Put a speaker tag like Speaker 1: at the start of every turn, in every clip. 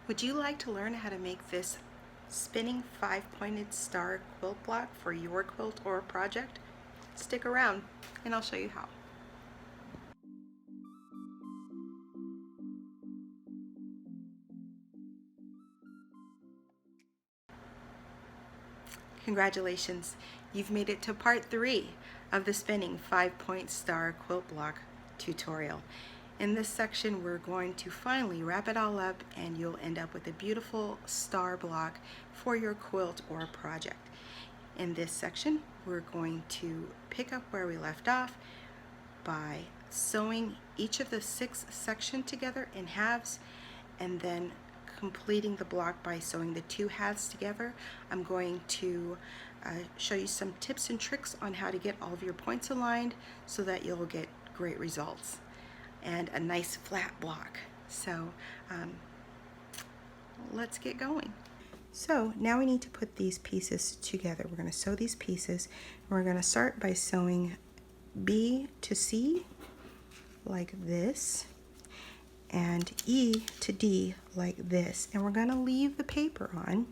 Speaker 1: Would you like to learn how to make this spinning 5-pointed star quilt block for your quilt or project? Stick around and I'll show you how. Congratulations, you've made it to part 3 of the spinning 5-point star quilt block tutorial. In this section we're going to finally wrap it all up and you'll end up with a beautiful star block for your quilt or project. In this section we're going to pick up where we left off by sewing each of the 6 sections together in halves and then completing the block by sewing the 2 halves together. I'm going to show you some tips and tricks on how to get all of your points aligned so that you'll get great results and a nice flat block. So let's get going. So now we need to put these pieces together. We're going to sew these pieces and we're going to start by sewing B to C like this and E to D like this, and we're going to leave the paper on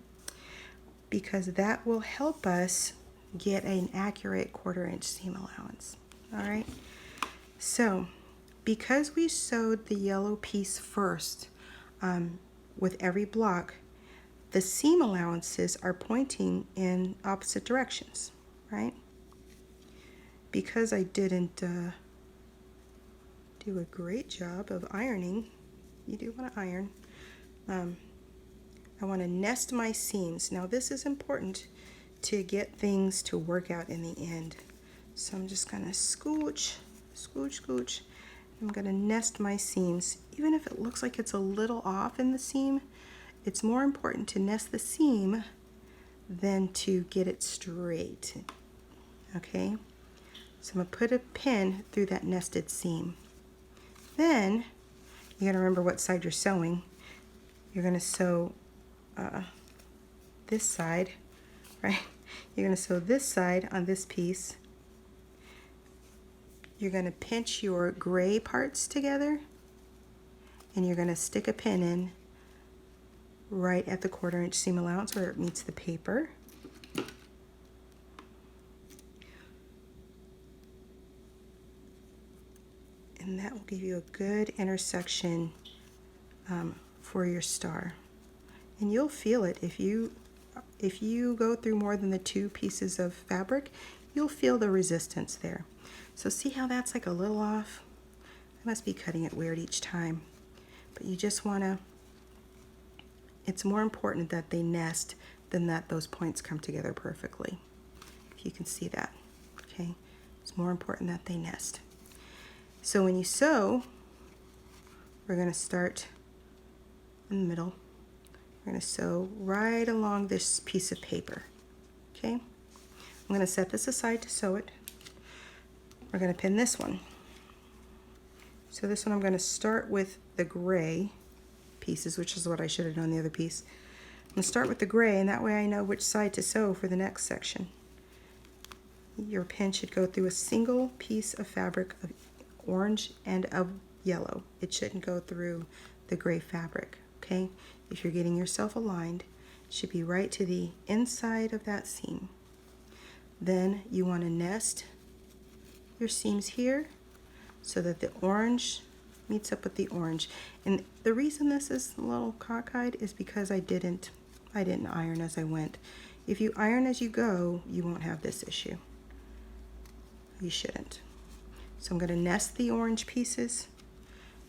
Speaker 1: because that will help us get an accurate 1/4 inch seam allowance. All right, so because we sewed the yellow piece first with every block, the seam allowances are pointing in opposite directions, right? Because I didn't do a great job of ironing, you do want to iron. I want to nest my seams. Now this is important to get things to work out in the end. So I'm just going to scooch, scooch, scooch. I'm going to nest my seams. Even if it looks like it's a little off in the seam, it's more important to nest the seam than to get it straight. Okay? So I'm going to put a pin through that nested seam. Then you got to remember what side you're sewing. You're going to sew this side, right? You're going to sew this side on this piece. You're going to pinch your gray parts together and you're going to stick a pin in right at the 1/4 inch seam allowance where it meets the paper. And that will give you a good intersection for your star. And you'll feel it if you go through more than the 2 pieces of fabric, you'll feel the resistance there. So see how that's like a little off? I must be cutting it weird each time. But you just want to, it's more important that they nest than that those points come together perfectly. If you can see that, okay? It's more important that they nest. So when you sew, we're going to start in the middle. We're going to sew right along this piece of paper, okay? I'm going to set this aside to sew it. We're going to pin this one. So this one I'm going to start with the gray pieces, which is what I should have done the other piece. I'm going to start with the gray, and that way I know which side to sew for the next section. Your pin should go through a single piece of fabric of orange and of yellow. It shouldn't go through the gray fabric, okay? If you're getting yourself aligned, it should be right to the inside of that seam. Then you want to nest your seams here so that the orange meets up with the orange. And the reason this is a little cockeyed is because I didn't iron as I went. If you iron as you go, you won't have this issue. You shouldn't. So I'm going to nest the orange pieces.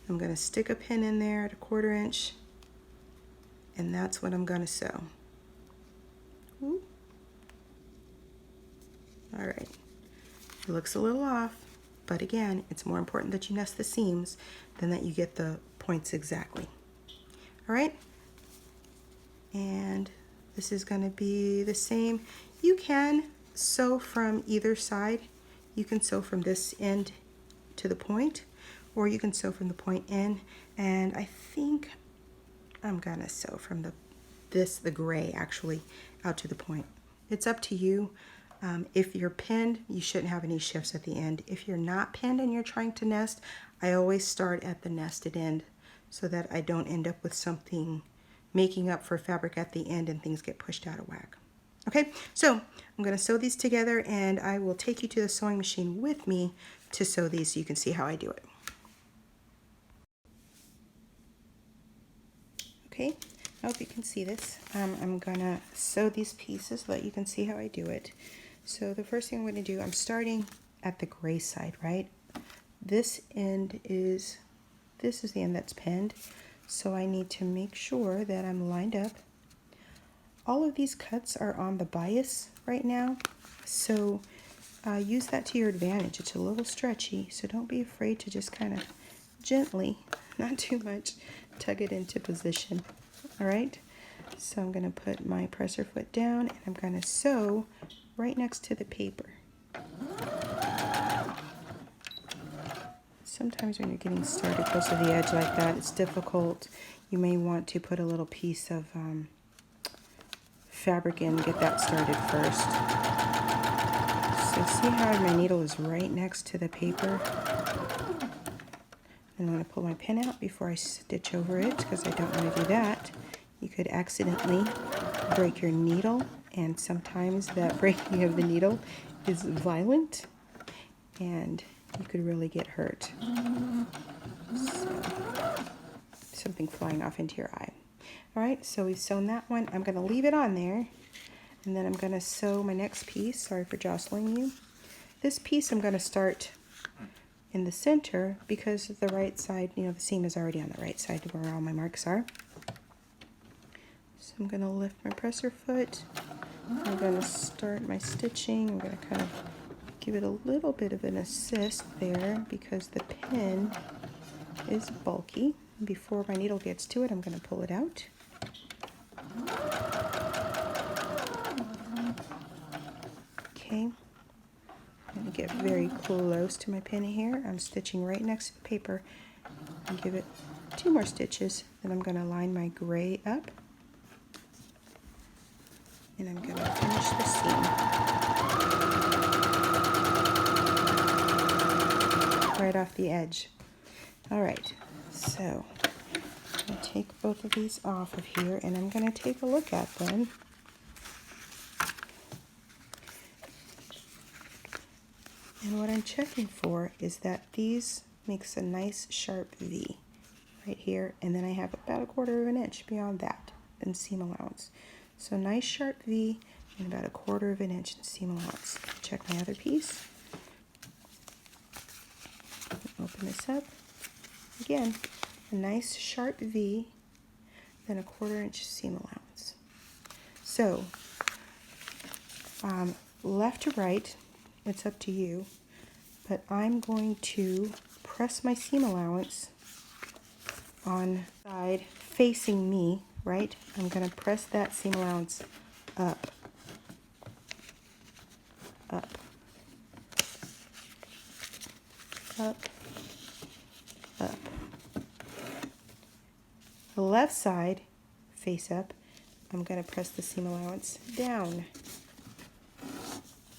Speaker 1: I'm going to stick a pin in there at a 1/4 inch, and that's what I'm going to sew. Ooh. All right. It looks a little off, but again, it's more important that you nest the seams than that you get the points exactly. All right. And this is going to be the same. You can sew from either side. You can sew from this end to the point, or you can sew from the point in, and I think I'm gonna sew from the gray actually out to the point. It's up to you. If you're pinned, you shouldn't have any shifts at the end. If you're not pinned and you're trying to nest, I always start at the nested end so that I don't end up with something making up for fabric at the end and things get pushed out of whack. Okay, so I'm going to sew these together, and I will take you to the sewing machine with me to sew these so you can see how I do it. Okay, I hope you can see this. I'm going to sew these pieces so that you can see how I do it. So the first thing I'm going to do, I'm starting at the gray side, right? This is the end that's pinned, so I need to make sure that I'm lined up. All of these cuts are on the bias right now, so use that to your advantage. It's a little stretchy, so don't be afraid to just kind of gently, not too much, tug it into position. All right, so I'm going to put my presser foot down, and I'm going to sew right next to the paper. Sometimes when you're getting started close to the edge like that, it's difficult. You may want to put a little piece of fabric in and get that started first. So see how my needle is right next to the paper? And I'm going to pull my pin out before I stitch over it, because I don't want to do that. You could accidentally break your needle, and sometimes that breaking of the needle is violent, and you could really get hurt. So, something flying off into your eye. Alright, so we've sewn that one. I'm going to leave it on there, and then I'm going to sew my next piece. Sorry for jostling you. This piece I'm going to start in the center because the right side, the seam is already on the right side where all my marks are. So I'm going to lift my presser foot. I'm going to start my stitching. I'm going to kind of give it a little bit of an assist there because the pin is bulky. Before my needle gets to it, I'm going to pull it out. Okay, I'm going to get very close to my pin here. I'm stitching right next to the paper and give it 2 more stitches. Then I'm going to line my gray up, and I'm going to finish the seam right off the edge. All right, so I'm going to take both of these off of here, and I'm going to take a look at them. And what I'm checking for is that these makes a nice sharp V right here, and then I have about 1/4 inch beyond that in seam allowance. So nice sharp V and about 1/4 inch in seam allowance. Check my other piece. Open this up. Again, a nice sharp V, then 1/4 inch seam allowance. So left to right, it's up to you, but I'm going to press my seam allowance on the side facing me, right? I'm going to press that seam allowance up, up, up, up. The left side, face up, I'm going to press the seam allowance down.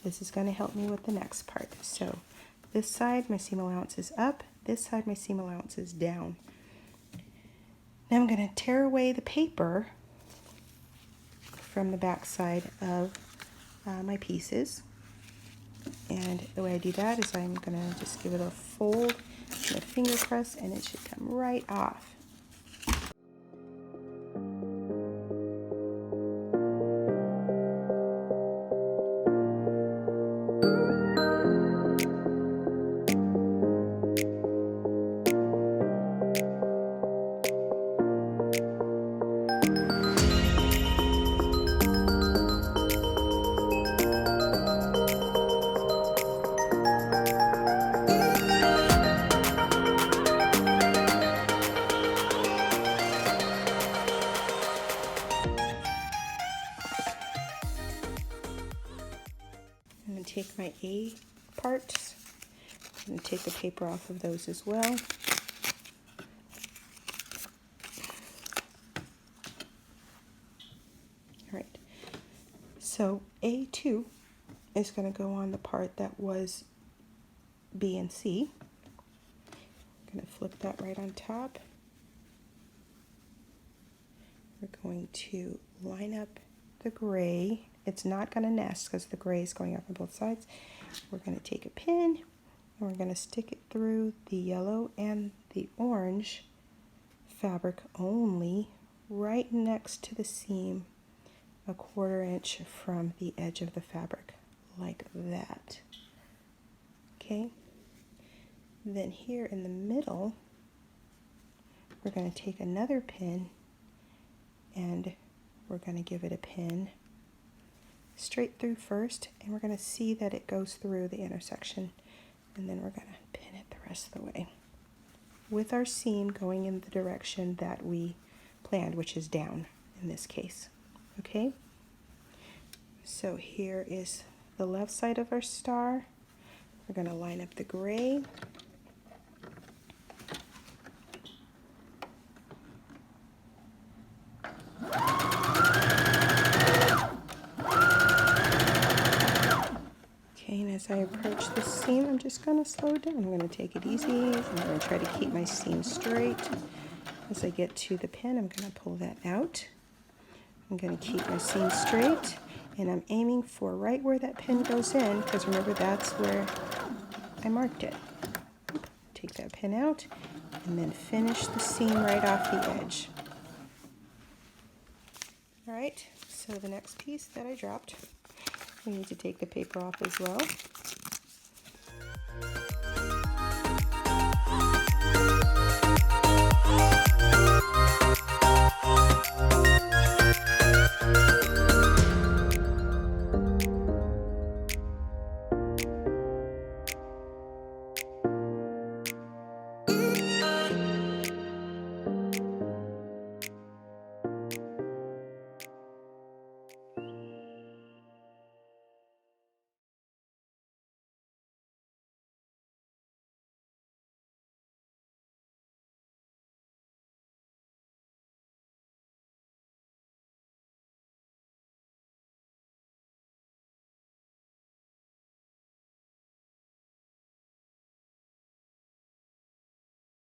Speaker 1: This is going to help me with the next part. So this side, my seam allowance is up. This side, my seam allowance is down. Now I'm going to tear away the paper from the back side of my pieces. And the way I do that is I'm going to just give it a fold and a finger press, and it should come right off. I'm going to take my A parts. I'm going to take the paper off of those as well. Alright, so A2 is going to go on the part that was B and C. I'm going to flip that right on top. We're going to line up the gray. It's not going to nest because the gray is going up on both sides. We're going to take a pin and we're going to stick it through the yellow and the orange fabric only, right next to the seam, a 1/4 inch from the edge of the fabric, like that. Okay, then here in the middle, we're going to take another pin and we're going to give it a pin straight through first, and we're going to see that it goes through the intersection, and then we're going to pin it the rest of the way with our seam going in the direction that we planned, which is down in this case. Okay, so here is the left side of our star. We're going to line up the gray. Okay, and as I approach the seam, I'm just going to slow down. I'm going to take it easy. I'm going to try to keep my seam straight. As I get to the pin, I'm going to pull that out. I'm going to keep my seam straight, and I'm aiming for right where that pin goes in, because remember, that's where I marked it. Take that pin out, and then finish the seam right off the edge. All right, so the next piece that I dropped, we need to take the paper off as well.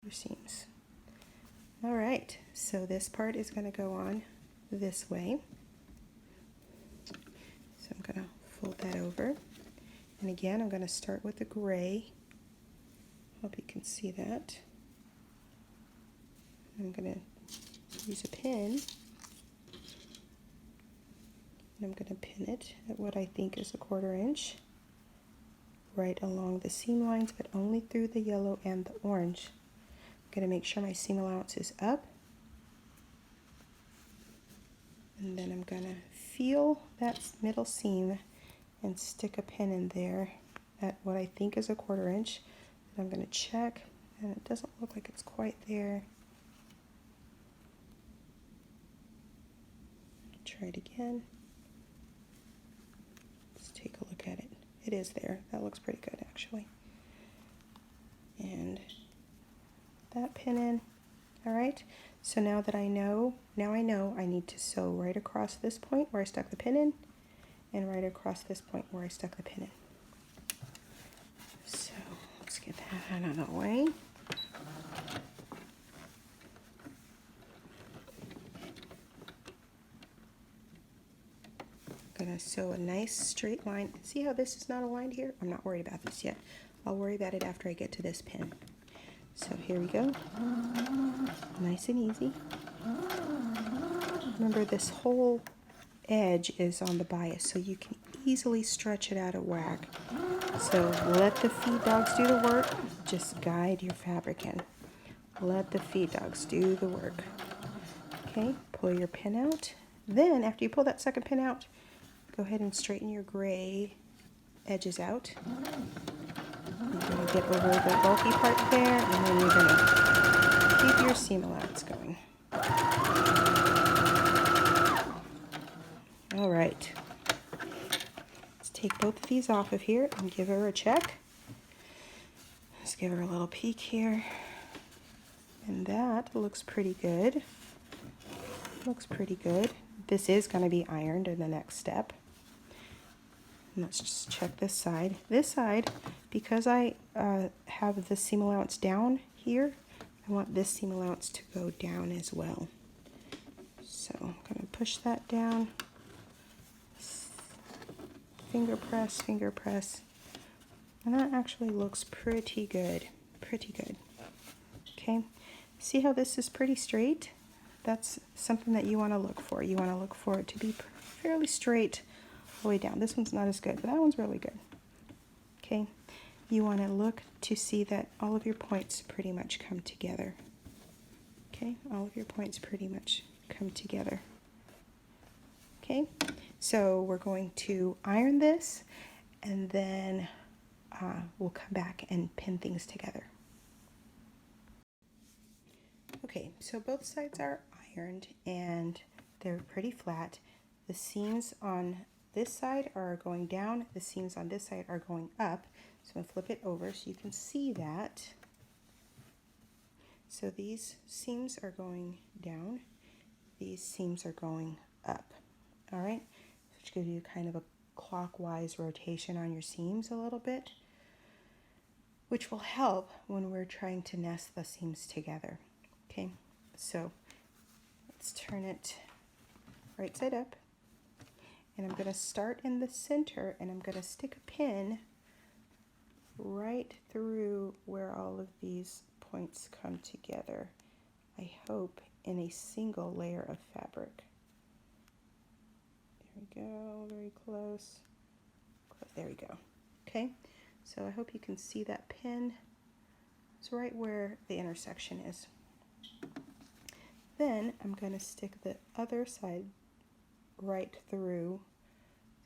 Speaker 1: Your seams. All right, so this part is going to go on this way. So I'm going to fold that over, and again I'm going to start with the gray. Hope you can see that. I'm going to use a pin, and I'm going to pin it at what I think is a 1/4 inch right along the seam lines, but only through the yellow and the orange. I'm going to make sure my seam allowance is up, and then I'm going to feel that middle seam and stick a pin in there at what I think is a 1/4 inch. And I'm going to check, and it doesn't look like it's quite there. Try it again. Let's take a look at it. It is there. That looks pretty good, actually. And that pin in. All right, so now I know I need to sew right across this point where I stuck the pin in, and right across this point where I stuck the pin in. So let's get that out of the way. I'm gonna sew a nice straight line. See how this is not aligned here? I'm not worried about this yet. I'll worry about it after I get to this pin. So here we go, nice and easy. Remember, this whole edge is on the bias, so you can easily stretch it out of whack. So let the feed dogs do the work, just guide your fabric in. Let the feed dogs do the work. Okay, pull your pin out. Then after you pull that second pin out, go ahead and straighten your gray edges out. You're going to get over the bulky part there, and then you're going to keep your seam allowance going. All right. Let's take both of these off of here and give her a check. Let's give her a little peek here. And that looks pretty good. Looks pretty good. This is going to be ironed in the next step. Let's just check this side. This side, because I have the seam allowance down here, I want this seam allowance to go down as well. So So I'm going to push that down, finger press, and that actually looks pretty good, Okay, see how this is pretty straight? That's something that you want to look for. You want to look for it to be fairly straight all the way down. This one's not as good, but that one's really good. Okay, you want to look to see that all of your points pretty much come together. Okay, all of your points pretty much come together. Okay, so we're going to iron this, and then we'll come back and pin things together. Okay, so both sides are ironed and they're pretty flat. The seams on this side are going down, the seams on this side are going up. So I'm going to flip it over so you can see that. So these seams are going down, these seams are going up. All right, which gives you kind of a clockwise rotation on your seams a little bit, which will help when we're trying to nest the seams together. Okay, so let's turn it right side up, and I'm going to start in the center, and I'm going to stick a pin right through where all of these points come together. I hope in a single layer of fabric. There we go, very close. There we go. Okay, so I hope you can see that pin. It's right where the intersection is. Then I'm going to stick the other side right through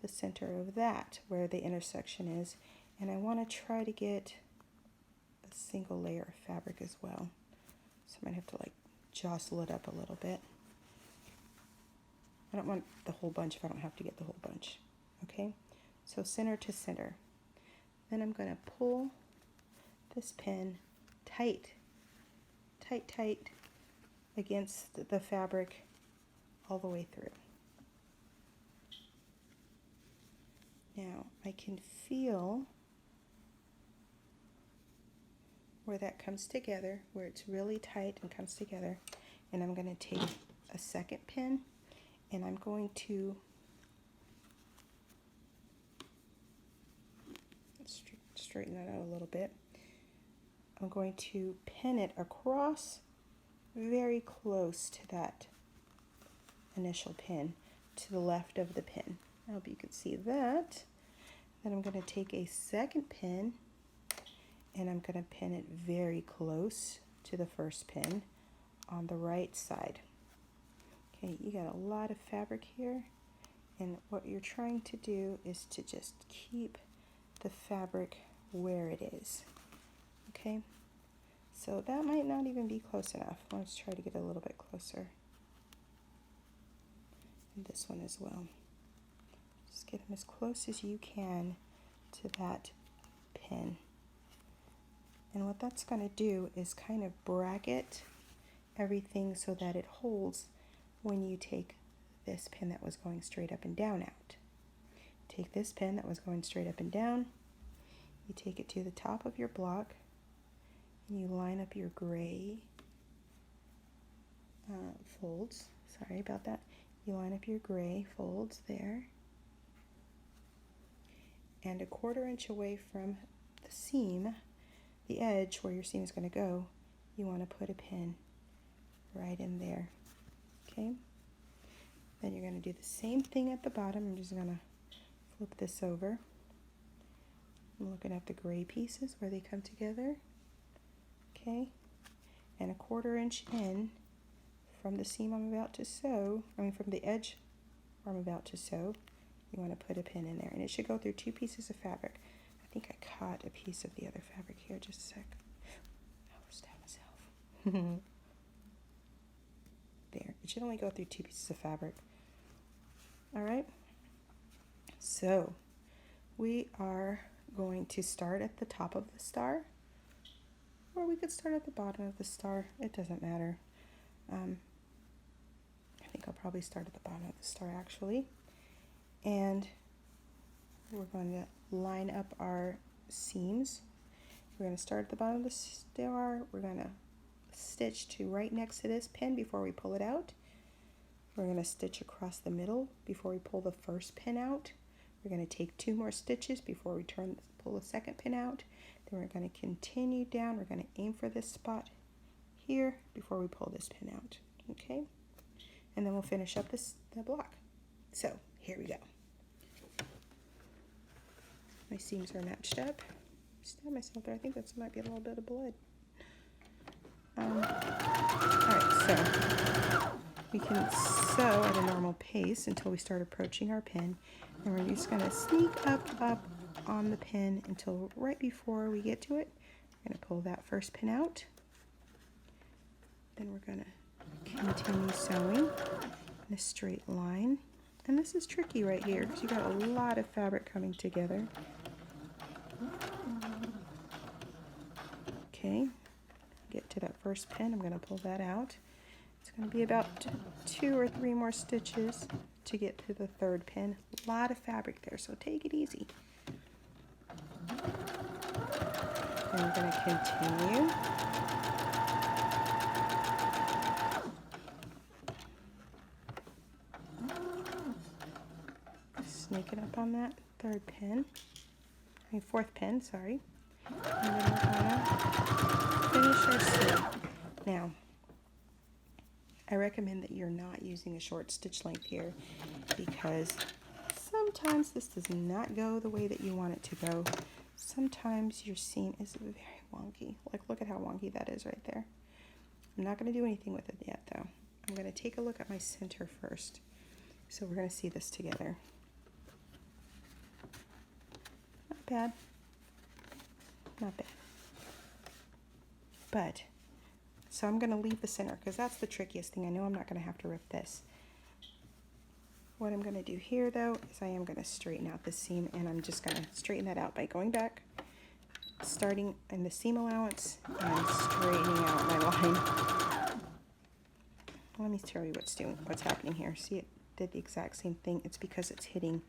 Speaker 1: the center of that, where the intersection is, and I want to try to get a single layer of fabric as well. So I might have to like jostle it up a little bit. I don't want the whole bunch if I don't have to get the whole bunch. Okay, so center to center. Then I'm going to pull this pin tight against the fabric all the way through. Now I can feel where that comes together, where it's really tight and comes together, and I'm going to take a second pin and I'm going to straighten that out a little bit. I'm going to pin it across very close to that initial pin, to the left of the pin. I hope you can see that. Then I'm going to take a second pin and I'm going to pin it very close to the first pin on the right side. Okay, you got a lot of fabric here, and what you're trying to do is to just keep the fabric where it is. Okay, so that might not even be close enough. Let's try to get a little bit closer. And this one as well. Just get them as close as you can to that pin. And what that's going to do is kind of bracket everything so that it holds when you take this pin that was going straight up and down out. Take this pin that was going straight up and down, you take it to the top of your block, and you line up your gray folds. Sorry about that. You line up your gray folds there, and a 1/4 inch away from the seam, the edge where your seam is going to go, you want to put a pin right in there. Okay? Then you're going to do the same thing at the bottom. I'm just going to flip this over. I'm looking at the gray pieces where they come together. Okay? And a 1/4 inch in from the seam I'm about to sew, from the edge where I'm about to sew, you want to put a pin in there. And it should go through 2 pieces of fabric. I think I caught a piece of the other fabric here. Just a sec. I will stab myself. There. It should only go through 2 pieces of fabric. Alright? So, we are going to start at the top of the star. Or we could start at the bottom of the star. It doesn't matter. I think I'll probably start at the bottom of the star actually. And we're going to line up our seams. We're going to start at the bottom of the star. We're going to stitch to right next to this pin before we pull it out. We're going to stitch across the middle before we pull the first pin out. We're going to take 2 more stitches before we pull the second pin out. Then we're going to continue down. We're going to aim for this spot here before we pull this pin out. Okay? And then we'll finish up the block. So here we go. My seams are matched up. Stab myself there. I think that might be a little bit of blood. Alright, so we can sew at a normal pace until we start approaching our pin. And we're just going to sneak up on the pin until right before we get to it. We're going to pull that first pin out. Then we're going to continue sewing in a straight line. And this is tricky right here because you got a lot of fabric coming together. Okay, get to that first pin. I'm going to pull that out. It's going to be about 2 or 3 more stitches to get to the third pin. A lot of fabric there, so take it easy. And we're going to continue. Sneaking up on that fourth pin, sorry. And then we're gonna finish our seam. Now, I recommend that you're not using a short stitch length here because sometimes this does not go the way that you want it to go. Sometimes your seam is very wonky. Like, look at how wonky that is right there. I'm not going to do anything with it yet, though. I'm going to take a look at my center first. So we're going to see this together. Not bad. Not bad. But, so I'm going to leave the center because that's the trickiest thing. I know I'm not going to have to rip this. What I'm going to do here, though, is I am going to straighten out the seam, and I'm just going to straighten that out by going back, starting in the seam allowance, and straightening out my line. Let me tell you what's happening here. See, it did the exact same thing. It's because it's hitting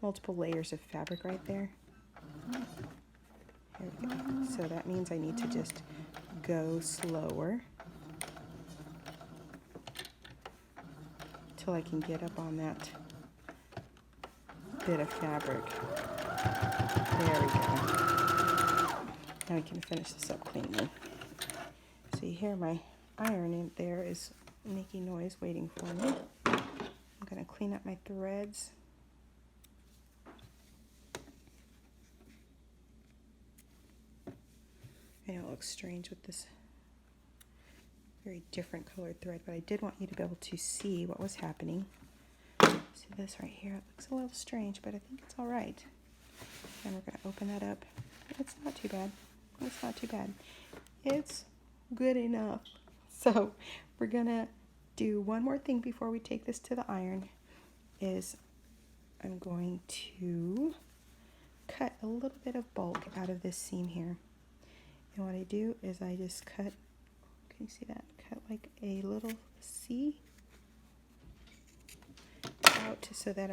Speaker 1: multiple layers of fabric right there. Here we go. So that means I need to just go slower till I can get up on that bit of fabric. There we go. Now we can finish this up cleanly. So you hear my iron in there is making noise waiting for me. I'm going to clean up my threads. I know it looks strange with this very different colored thread, but I did want you to be able to see what was happening. See this right here? It looks a little strange, but I think it's all right. And we're going to open that up. It's not too bad. It's not too bad. It's good enough. So we're going to do one more thing before we take this to the iron. Is I'm going to cut a little bit of bulk out of this seam here. And what I do is I just cut, can you see that? Cut like a little C out so that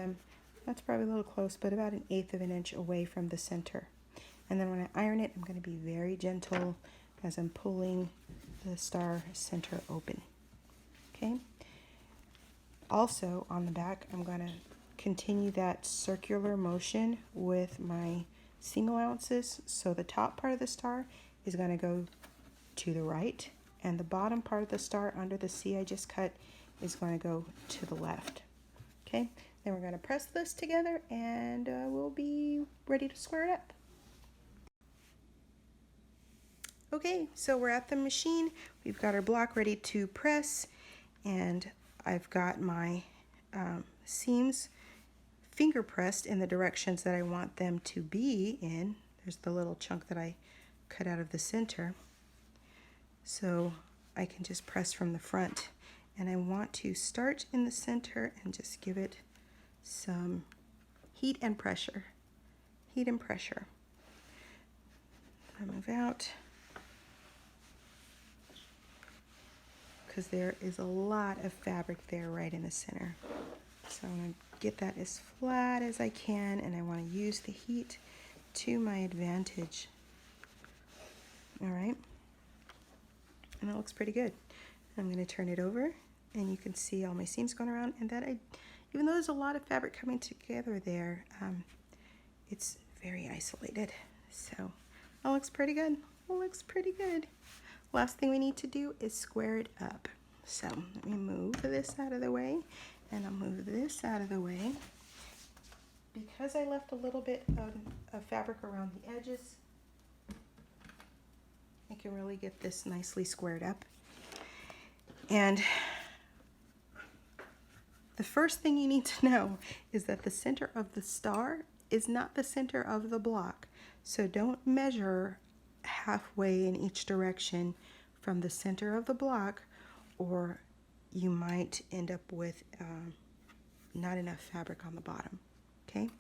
Speaker 1: that's probably a little close, but about 1/8 of an inch away from the center. And then when I iron it, I'm going to be very gentle as I'm pulling the star center open. Okay? Also on the back, I'm going to continue that circular motion with my seam allowances. So the top part of the star is going to go to the right, and the bottom part of the star under the C I just cut is going to go to the left. Okay, then we're going to press this together and we'll be ready to square it up. Okay, so we're at the machine. We've got our block ready to press, and I've got my seams finger pressed in the directions that I want them to be in. There's the little chunk that I cut out of the center. So I can just press from the front, and I want to start in the center and just give it some heat and pressure. Heat and pressure. I move out because there is a lot of fabric there right in the center. So I'm going to get that as flat as I can, and I want to use the heat to my advantage. All right, and that looks pretty good. I'm going to turn it over and you can see all my seams going around, and that even though there's a lot of fabric coming together there, it's very isolated. So that looks pretty good. It looks pretty good. Last thing we need to do is square it up. So let me move this out of the way, and I'll move this out of the way. Because I left a little bit of fabric around the edges, I can really get this nicely squared up. And the first thing you need to know is that the center of the star is not the center of the block. So don't measure halfway in each direction from the center of the block, or you might end up with not enough fabric on the bottom. Okay?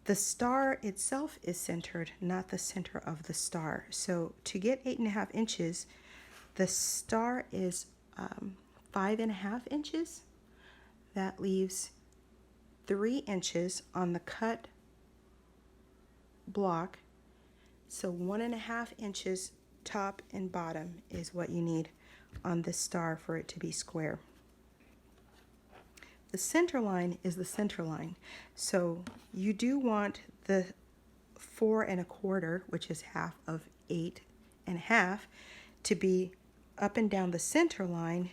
Speaker 1: The star itself is centered, not the center of the star. So to get 8.5 inches, the star is 5.5 inches. That leaves 3 inches on the cut block. So 1.5 inches top and bottom is what you need on this star for it to be square. The center line is the center line. So you do want the 4 1/4, which is half of 8.5, to be up and down the center line,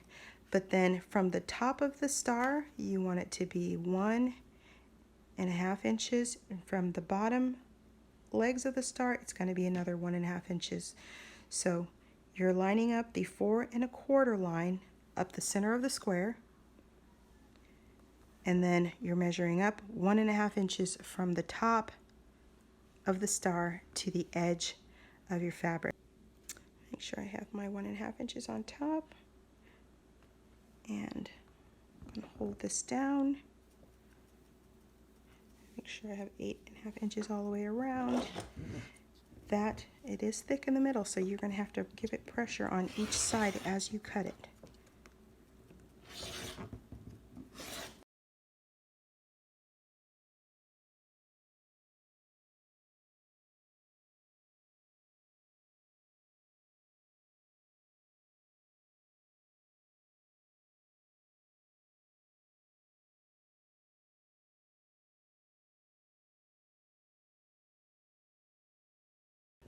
Speaker 1: but then from the top of the star, you want it to be 1.5 inches, and from the bottom legs of the star, it's going to be another 1.5 inches. So you're lining up the 4 1/4 line up the center of the square, and then you're measuring up 1.5 inches from the top of the star to the edge of your fabric. Make sure I have my 1.5 inches on top, and I'm going to hold this down. Make sure I have 8.5 inches all the way around. That it is thick in the middle, so you're going to have to give it pressure on each side as you cut it.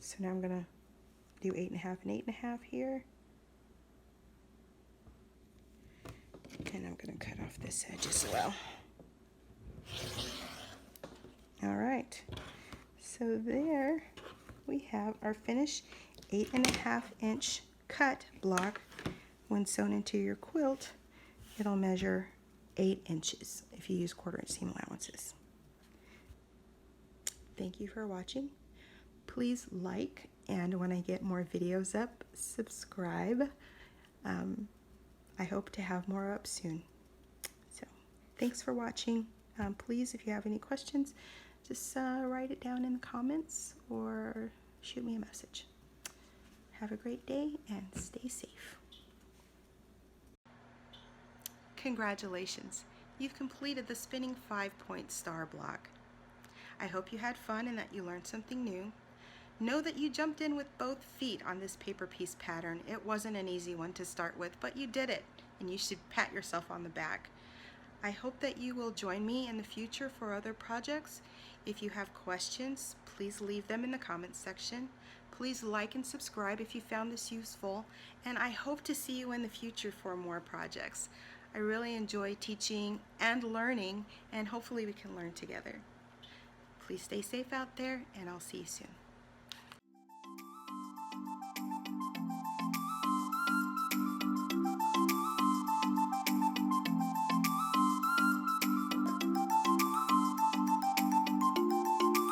Speaker 1: So now I'm going to do 8.5 and 8.5 here. And I'm going to cut off this edge as well. All right. So there we have our finished 8.5 inch cut block. When sewn into your quilt, it'll measure 8 inches if you use 1/4 inch seam allowances. Thank you for watching. Please like, and when I get more videos up, subscribe. I hope to have more up soon. So thanks for watching. Please, if you have any questions, just write it down in the comments or shoot me a message. Have a great day and stay safe. Congratulations, you've completed the spinning 5-point star block. I hope you had fun and that you learned something new. Know that you jumped in with both feet on this paper piece pattern. It wasn't an easy one to start with, but you did it, and you should pat yourself on the back. I hope that you will join me in the future for other projects. If you have questions, please leave them in the comments section. Please like and subscribe if you found this useful, and I hope to see you in the future for more projects. I really enjoy teaching and learning, and hopefully we can learn together. Please stay safe out there, and I'll see you soon.